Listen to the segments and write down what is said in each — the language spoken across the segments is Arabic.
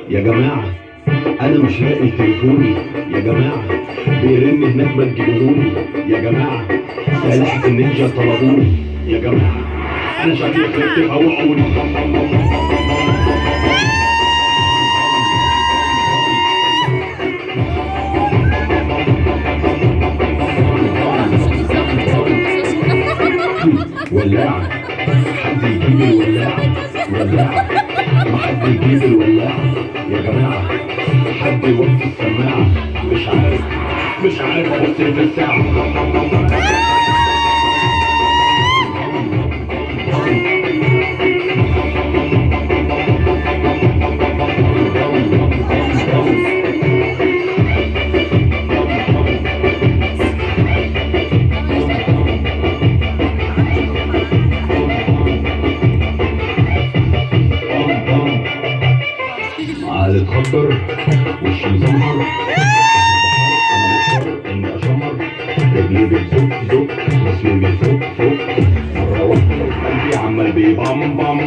يا جماعة أنا مش لاقي تليفوني، يا جماعة بيرن هناك ما تجيبوهولي، يا جماعة سلاحف النينجا طلبوني، يا جماعة أنا شكلي خلقت فوقوني. ولاعة حد يجيب الولاعة، ولاعة ما حد يجيب الولاعة، يا جماعة حد يوطي السماعة، مش عارف أبص في الساعة. على الخطر وشي مزمهر، انا مضطر اني اشمر، رجلي بتزق جسمي بيفوق مره واحده قلبي عمال بيبام بام.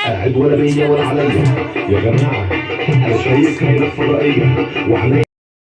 قاعد ولا بيا ولا عليا، يا جماعه انا شايف كائنات فضائيه وعليا